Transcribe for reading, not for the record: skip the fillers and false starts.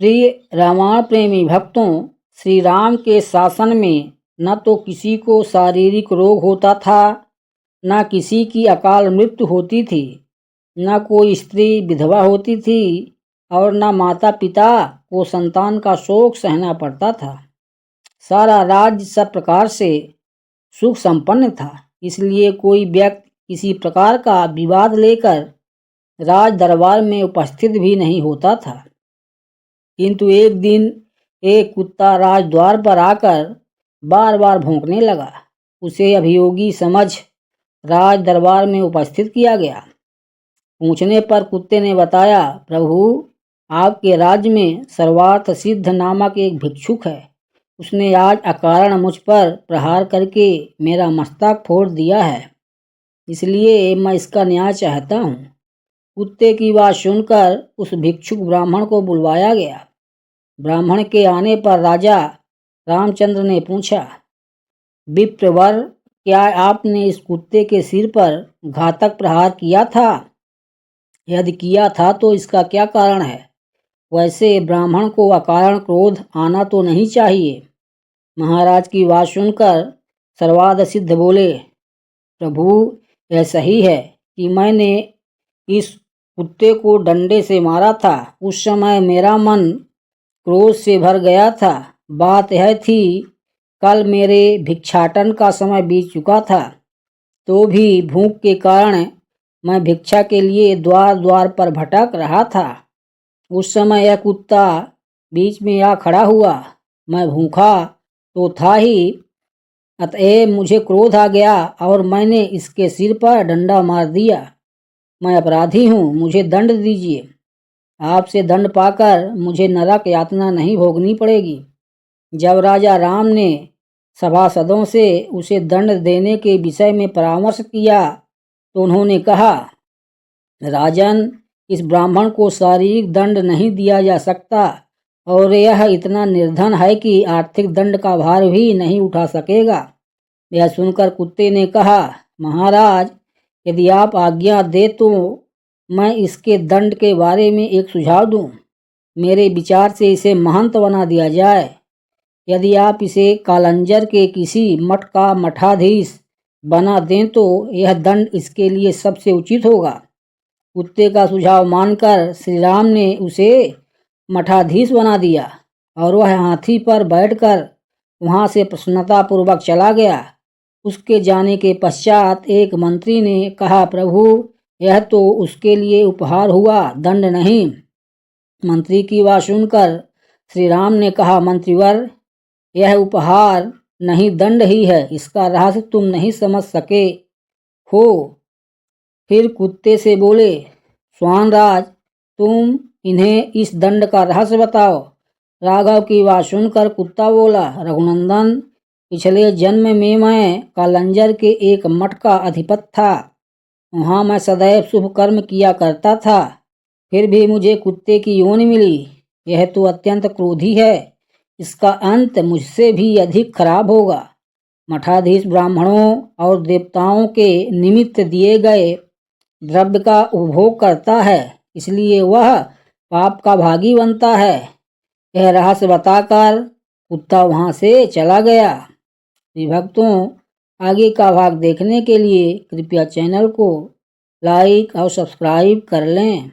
प्रिय रामायण प्रेमी भक्तों, श्री राम के शासन में न तो किसी को शारीरिक रोग होता था, न किसी की अकाल मृत्यु होती थी, न कोई स्त्री विधवा होती थी और न माता पिता को संतान का शोक सहना पड़ता था। सारा राज्य सब प्रकार से सुख संपन्न था। इसलिए कोई व्यक्ति किसी प्रकार का विवाद लेकर राज दरबार में उपस्थित भी नहीं होता था। किंतु एक दिन एक कुत्ता राजद्वार पर आकर बार बार भौंकने लगा। उसे अभियोगी समझ राज दरबार में उपस्थित किया गया। पूछने पर कुत्ते ने बताया, प्रभु, आपके राज्य में सर्वार्थ सिद्ध नामक एक भिक्षुक है। उसने आज अकारण मुझ पर प्रहार करके मेरा मस्तक फोड़ दिया है, इसलिए मैं इसका न्याय चाहता हूँ। कुत्ते की बात सुनकर उस भिक्षुक ब्राह्मण को बुलवाया गया। ब्राह्मण के आने पर राजा रामचंद्र ने पूछा, विप्रवर, क्या आपने इस कुत्ते के सिर पर घातक प्रहार किया था? यदि किया था तो इसका क्या कारण है? वैसे ब्राह्मण को अकारण क्रोध आना तो नहीं चाहिए। महाराज की बात सुनकर सर्वार्थ सिद्ध बोले, प्रभु, यह सही है कि मैंने इस कुत्ते को डंडे से मारा था। उस समय मेरा मन क्रोध से भर गया था। बात यह थी, कल मेरे भिक्षाटन का समय बीत चुका था, तो भी भूख के कारण मैं भिक्षा के लिए द्वार द्वार पर भटक रहा था। उस समय यह कुत्ता बीच में आ खड़ा हुआ। मैं भूखा तो था ही, अतएव मुझे क्रोध आ गया और मैंने इसके सिर पर डंडा मार दिया। मैं अपराधी हूँ, मुझे दंड दीजिए। आपसे दंड पाकर मुझे नरक यातना नहीं भोगनी पड़ेगी। जब राजा राम ने सभासदों से उसे दंड देने के विषय में परामर्श किया तो उन्होंने कहा, राजन, इस ब्राह्मण को शारीरिक दंड नहीं दिया जा सकता और यह इतना निर्धन है कि आर्थिक दंड का भार भी नहीं उठा सकेगा। यह सुनकर कुत्ते ने कहा, महाराज, यदि आप आज्ञा दे तो मैं इसके दंड के बारे में एक सुझाव दूं। मेरे विचार से इसे महंत बना दिया जाए। यदि आप इसे कालंजर के किसी मठ का मठाधीश बना दें तो यह दंड इसके लिए सबसे उचित होगा। कुत्ते का सुझाव मानकर श्री राम ने उसे मठाधीश बना दिया और वह हाथी पर बैठकर वहां से प्रसन्नतापूर्वक चला गया। उसके जाने के पश्चात एक मंत्री ने कहा, प्रभु, यह तो उसके लिए उपहार हुआ, दंड नहीं। मंत्री की बात सुनकर श्री राम ने कहा, मंत्रीवर, यह उपहार नहीं दंड ही है। इसका रहस्य तुम नहीं समझ सके हो। फिर कुत्ते से बोले, स्वानराज, तुम इन्हें इस दंड का रहस्य बताओ। राघव की बात सुनकर कुत्ता बोला, रघुनंदन, पिछले जन्म में मैं कालंजर के एक मठ का अधिपति था। वहाँ मैं सदैव शुभ कर्म किया करता था, फिर भी मुझे कुत्ते की योनि मिली। यह तो अत्यंत क्रोधी है, इसका अंत मुझसे भी अधिक खराब होगा। मठाधीश ब्राह्मणों और देवताओं के निमित्त दिए गए द्रव्य का उपभोग करता है, इसलिए वह पाप का भागी बनता है। यह रहस्य बताकर कुत्ता वहां से चला गया। भक्तों, आगे का भाग देखने के लिए कृपया चैनल को लाइक और सब्सक्राइब कर लें।